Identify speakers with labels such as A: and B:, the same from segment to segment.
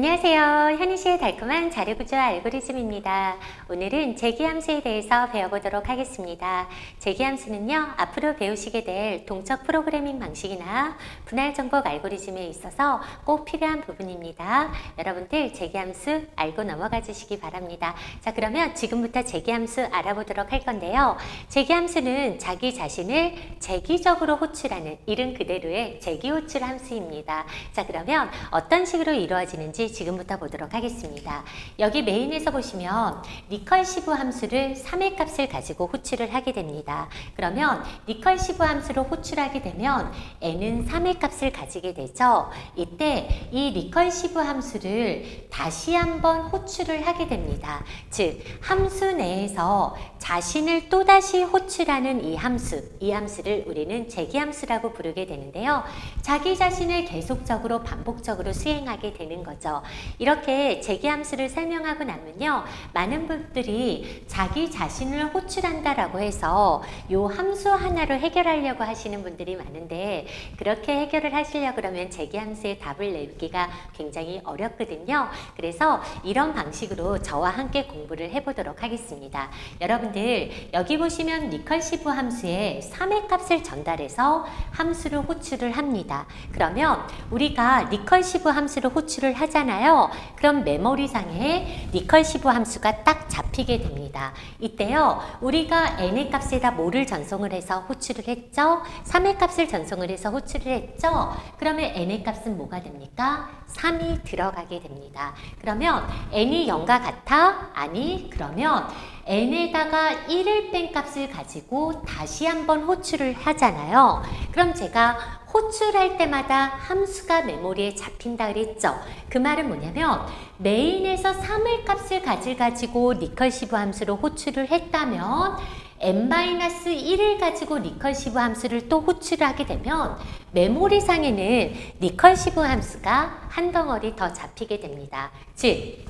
A: 안녕하세요. 현희씨의 달콤한 자료구조 알고리즘입니다. 오늘은 재기함수에 대해서 배워보도록 하겠습니다. 재기함수는요, 앞으로 배우시게 될 동적 프로그래밍 방식이나 분할 정복 알고리즘에 있어서 꼭 필요한 부분입니다. 여러분들 재기함수 알고 넘어가 주시기 바랍니다. 자, 그러면 지금부터 재기함수 알아보도록 할 건데요. 재기함수는 자기 자신을 재기적으로 호출하는 이름 그대로의 재기호출 함수입니다. 자, 그러면 어떤 식으로 이루어지는지 지금부터 보도록 하겠습니다. 여기 메인에서 보시면 리컬시브 함수를 3의 값을 가지고 호출을 하게 됩니다. 그러면 리컬시브 함수로 호출하게 되면 n은 3의 값을 가지게 되죠. 이때 이 리컬시브 함수를 다시 한번 호출을 하게 됩니다. 즉 함수 내에서 자신을 또다시 호출하는 이 함수를 우리는 재기함수라고 부르게 되는데요. 자기 자신을 계속적으로 반복적으로 수행하게 되는 거죠. 이렇게 재기함수를 설명하고 나면요, 많은 분들이 자기 자신을 호출한다라고 해서 이 함수 하나로 해결하려고 하시는 분들이 많은데, 그렇게 해결을 하시려고 그러면 재기함수의 답을 내기가 굉장히 어렵거든요. 그래서 이런 방식으로 저와 함께 공부를 해보도록 하겠습니다. 여러분들 여기 보시면 리컬시브 함수에 3의 값을 전달해서 함수를 호출을 합니다. 그러면 우리가 리컬시브 함수를 호출을 하잖아요. 그럼 메모리상에 리컬시브 함수가 딱 잡히게 됩니다. 이때요, 우리가 n의 값에다 뭐를 전송을 해서 호출을 했죠? 3의 값을 전송을 해서 호출을 했죠? 그러면 n의 값은 뭐가 됩니까? 3이 들어가게 됩니다. 그러면 n이 0과 같아? 아니, 그러면 n에다가 1을 뺀 값을 가지고 다시 한번 호출을 하잖아요. 그럼 제가 호출할 때마다 함수가 메모리에 잡힌다 그랬죠. 그 말은 뭐냐면 메인에서 3의 값을 가지고 리컬시브 함수로 호출을 했다면 n-1을 가지고 리컬시브 함수를 또 호출하게 되면 메모리상에는 리컬시브 함수가 한 덩어리 더 잡히게 됩니다. 즉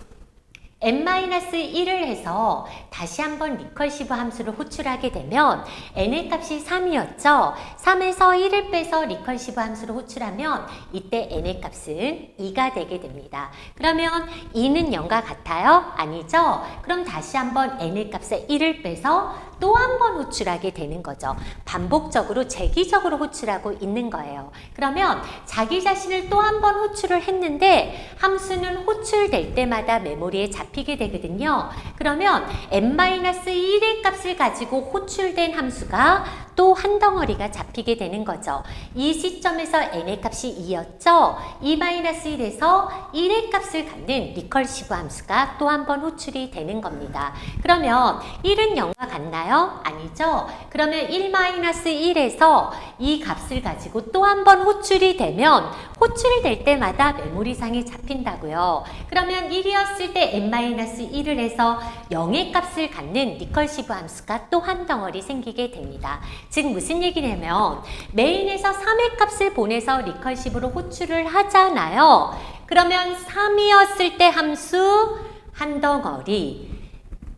A: n-1을 해서 다시 한번 리컬시브 함수를 호출하게 되면 n의 값이 3이었죠. 3에서 1을 빼서 리컬시브 함수를 호출하면 이때 n의 값은 2가 되게 됩니다. 그러면 2는 0과 같아요? 아니죠? 그럼 다시 한번 n의 값에 1을 빼서 또 한 번 호출하게 되는 거죠. 반복적으로 재기적으로 호출하고 있는 거예요. 그러면 자기 자신을 또 한 번 호출을 했는데 함수는 호출될 때마다 메모리에 잡히게 되거든요. 그러면 n-1의 값을 가지고 호출된 함수가 또 한 덩어리가 잡히게 되는 거죠. 이 시점에서 n의 값이 2였죠. 2-1에서 1의 값을 갖는 리컬시브 함수가 또 한 번 호출이 되는 겁니다. 그러면 1은 0과 같나요? 아니죠. 그러면 1-1에서 이 값을 가지고 또 한 번 호출이 되면 호출될 때마다 메모리상에 잡힌다고요. 그러면 1이었을 때 n-1을 해서 0의 값을 갖는 리컬시브 함수가 또 한 덩어리 생기게 됩니다. 즉 무슨 얘기냐면 메인에서 3의 값을 보내서 리컬시브로 호출을 하잖아요. 그러면 3이었을 때 함수 한 덩어리,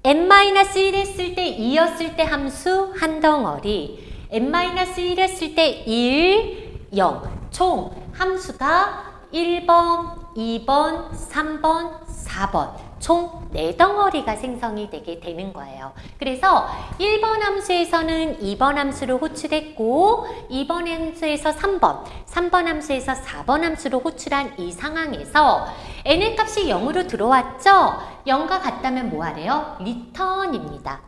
A: n-1 했을 때 2였을 때 함수 한 덩어리, n-1 했을 때 1, 0, 총 함수가 1번, 2번, 3번, 4번 총 4덩어리가 생성이 되게 되는 거예요. 그래서 1번 함수에서는 2번 함수를 호출했고 2번 함수에서 3번, 3번 함수에서 4번 함수를 호출한 이 상황에서 n의 값이 0으로 들어왔죠? 0과 같다면 뭐 하래요? 리턴입니다.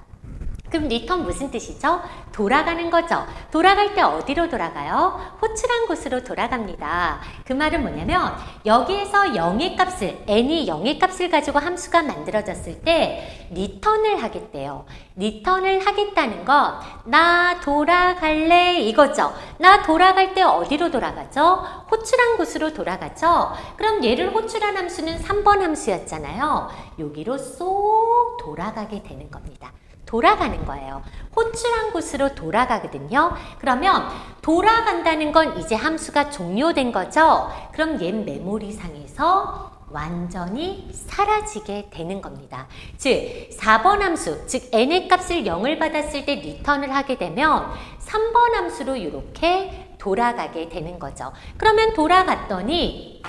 A: 그럼 리턴 무슨 뜻이죠? 돌아가는 거죠. 돌아갈 때 어디로 돌아가요? 호출한 곳으로 돌아갑니다. 그 말은 뭐냐면 여기에서 0의 값을, n이 0의 값을 가지고 함수가 만들어졌을 때 리턴을 하겠대요. 리턴을 하겠다는 건 나 돌아갈래 이거죠. 나 돌아갈 때 어디로 돌아가죠? 호출한 곳으로 돌아가죠. 그럼 얘를 호출한 함수는 3번 함수였잖아요. 여기로 쏙 돌아가게 되는 겁니다. 돌아가는 거예요. 호출한 곳으로 돌아가거든요. 그러면 돌아간다는 건 이제 함수가 종료된 거죠. 그럼 얘 메모리상에서 완전히 사라지게 되는 겁니다. 즉 4번 함수, 즉 n의 값을 0을 받았을 때 리턴을 하게 되면 3번 함수로 이렇게 돌아가게 되는 거죠. 그러면 돌아갔더니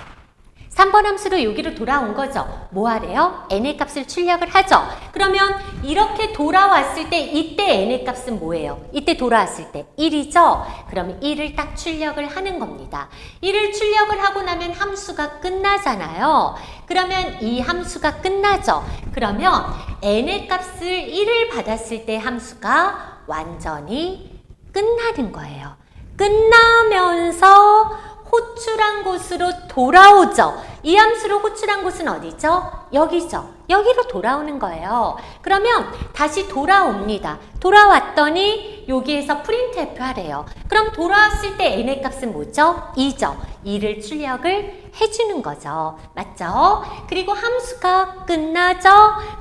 A: 3번 함수로 여기로 돌아온 거죠. 뭐 하래요? n의 값을 출력을 하죠. 그러면 이렇게 돌아왔을 때 이때 n의 값은 뭐예요? 이때 돌아왔을 때 1이죠? 그러면 1을 딱 출력을 하는 겁니다. 1을 출력을 하고 나면 함수가 끝나잖아요. 그러면 이 함수가 끝나죠. 그러면 n의 값을 1을 받았을 때 함수가 완전히 끝나는 거예요. 끝나면서 호출한 곳으로 돌아오죠. 이 함수로 호출한 곳은 어디죠? 여기죠. 여기로 돌아오는 거예요. 그러면 다시 돌아옵니다. 돌아왔더니 여기에서 프린트F 하래요. 그럼 돌아왔을 때 n의 값은 뭐죠? 2죠. 2를 출력을 해주는 거죠. 맞죠? 그리고 함수가 끝나죠?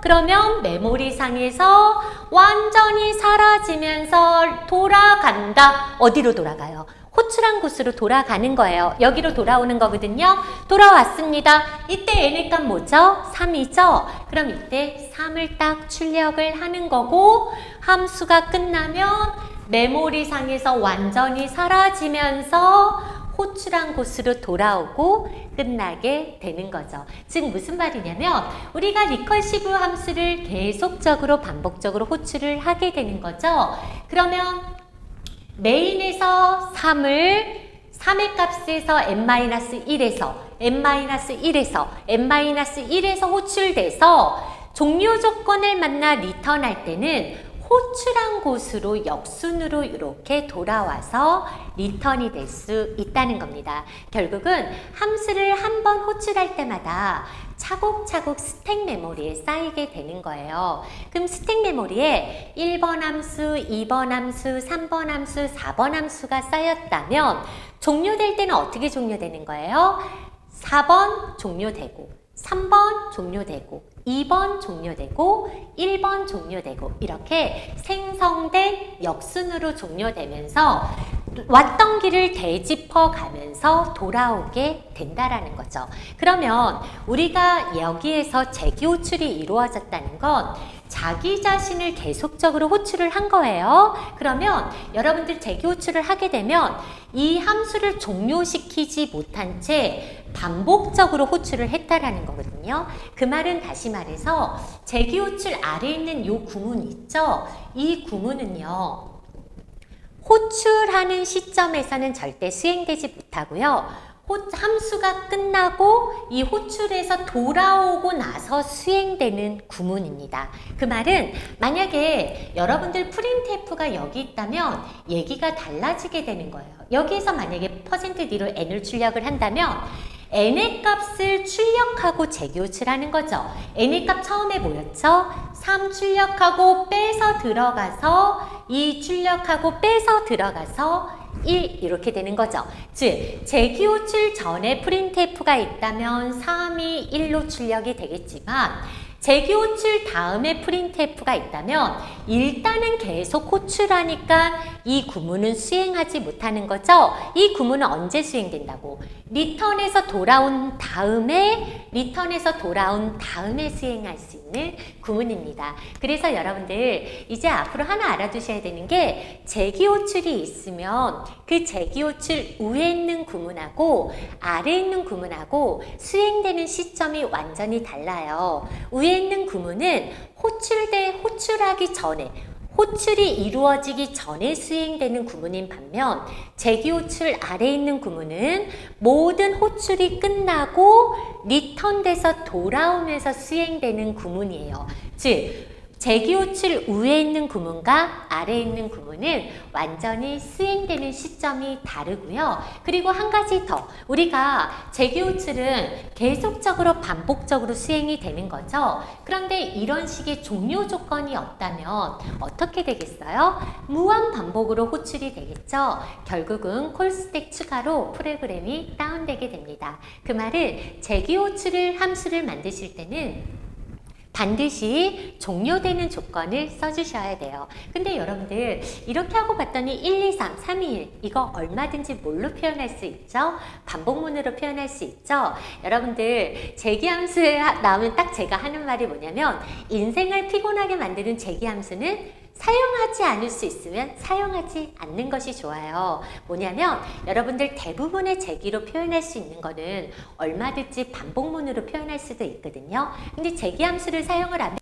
A: 그러면 메모리상에서 완전히 사라지면서 돌아간다. 어디로 돌아가요? 호출한 곳으로 돌아가는 거예요. 여기로 돌아오는 거거든요. 돌아왔습니다. 이때 n의 값 뭐죠? 3이죠? 그럼 이때 3을 딱 출력을 하는 거고 함수가 끝나면 메모리상에서 완전히 사라지면서 호출한 곳으로 돌아오고 끝나게 되는 거죠. 즉 무슨 말이냐면 우리가 리커시브 함수를 계속적으로 반복적으로 호출을 하게 되는 거죠. 그러면 메인에서 3의 값에서 n-1에서 n-1에서 호출돼서 종료 조건을 만나 리턴할 때는 호출한 곳으로 역순으로 이렇게 돌아와서 리턴이 될 수 있다는 겁니다. 결국은 함수를 한 번 호출할 때마다 차곡차곡 스택 메모리에 쌓이게 되는 거예요. 그럼 스택 메모리에 1번 함수, 2번 함수, 3번 함수, 4번 함수가 쌓였다면 종료될 때는 어떻게 종료되는 거예요? 4번 종료되고 3번 종료되고 2번 종료되고 1번 종료되고 이렇게 생성된 역순으로 종료되면서 왔던 길을 되짚어 가면서 돌아오게 된다라는 거죠. 그러면 우리가 여기에서 재기 호출이 이루어졌다는 건 자기 자신을 계속적으로 호출을 한 거예요. 그러면 여러분들 재기 호출을 하게 되면 이 함수를 종료시키지 못한 채 반복적으로 호출을 했다라는 거거든요. 그 말은 다시 말해서 재기 호출 아래에 있는 이 구문 있죠? 이 구문은요. 호출하는 시점에서는 절대 수행되지 못하고요. 함수가 끝나고 이 호출에서 돌아오고 나서 수행되는 구문입니다. 그 말은 만약에 여러분들 프린트F가 여기 있다면 얘기가 달라지게 되는 거예요. 여기에서 만약에 %D로 n을 출력을 한다면 n의 값을 출력하고 재기 호출하는 거죠. n의 값 처음에 뭐였죠? 3 출력하고 빼서 들어가서 2 출력하고 빼서 들어가서 1 이렇게 되는 거죠. 즉 재기 호출 전에 프린트F가 있다면 3이 1로 출력이 되겠지만 재기 호출 다음에 프린트F가 있다면 일단은 계속 호출하니까 이 구문은 수행하지 못하는 거죠. 이 구문은 언제 수행된다고? 리턴에서 돌아온 다음에 수행할 수 있는 구문입니다. 그래서 여러분들 이제 앞으로 하나 알아두셔야 되는 게 재기 호출이 있으면 그 재기 호출 위에 있는 구문하고 아래에 있는 구문하고 수행되는 시점이 완전히 달라요. 위에 있는 구문은 호출하기 전에 호출이 이루어지기 전에 수행되는 구문인 반면 재기 호출 아래에 있는 구문은 모든 호출이 끝나고 리턴돼서 돌아오면서 수행되는 구문이에요. 즉 재기 호출 위에 있는 구문과 아래에 있는 구문은 완전히 수행되는 시점이 다르고요. 그리고 한 가지 더, 우리가 재기 호출은 계속적으로 반복적으로 수행이 되는 거죠. 그런데 이런 식의 종료 조건이 없다면 어떻게 되겠어요? 무한 반복으로 호출이 되겠죠. 결국은 콜스택 추가로 프로그램이 다운되게 됩니다. 그 말은 재기 호출을 함수를 만드실 때는 반드시 종료되는 조건을 써주셔야 돼요. 근데 여러분들 이렇게 하고 봤더니 1, 2, 3, 3, 2, 1 이거 얼마든지 뭘로 표현할 수 있죠? 반복문으로 표현할 수 있죠? 여러분들 재기함수 나오면 딱 제가 하는 말이 뭐냐면 인생을 피곤하게 만드는 재기함수는 사용하지 않을 수 있으면 사용하지 않는 것이 좋아요. 뭐냐면 여러분들 대부분의 제기로 표현할 수 있는 거는 얼마든지 반복문으로 표현할 수도 있거든요. 근데 제기함수를 사용을 하면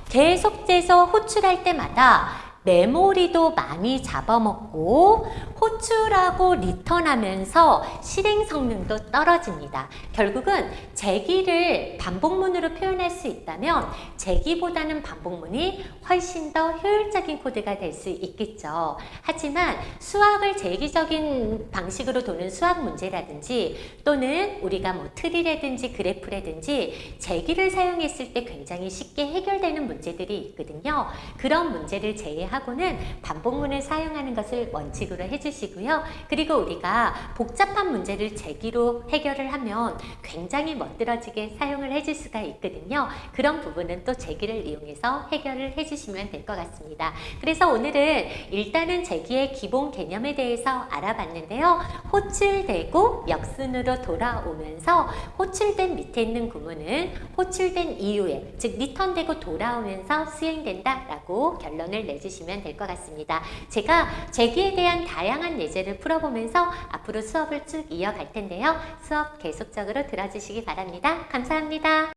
A: 계속돼서 호출할 때마다 메모리도 많이 잡아먹고 호출하고 리턴하면서 실행 성능도 떨어집니다. 결국은 제기를 반복문으로 표현할 수 있다면 제기보다는 반복문이 훨씬 더 효율적인 코드가 될 수 있겠죠. 하지만 수학을 제기적인 방식으로 도는 수학 문제라든지 또는 우리가 뭐 트리라든지 그래프라든지 제기를 사용했을 때 굉장히 쉽게 해결되는 문제들이 있거든요. 그런 문제를 제외하고는 반복문을 사용하는 것을 원칙으로 해주시고요. 그리고 우리가 복잡한 문제를 제기로 해결을 하면 굉장히 멋들어지게 사용을 해줄 수가 있거든요. 그런 부분은 또 제기를 이용해서 해결을 해주시면 될 것 같습니다. 그래서 오늘은 일단은 제기의 기본 개념에 대해서 알아봤는데요. 호출되고 역순으로 돌아오면서 호출된 밑에 있는 구문은 호출된 이후에, 즉 리턴되고 돌아오면서 수행된다 라고 결론을 내주시면 될 것 같습니다. 제가 제기에 대한 다양한 예제를 풀어보면서 앞으로 수업을 쭉 이어갈 텐데요. 수업 계속적으로 들어주시기 바랍니다. 감사합니다.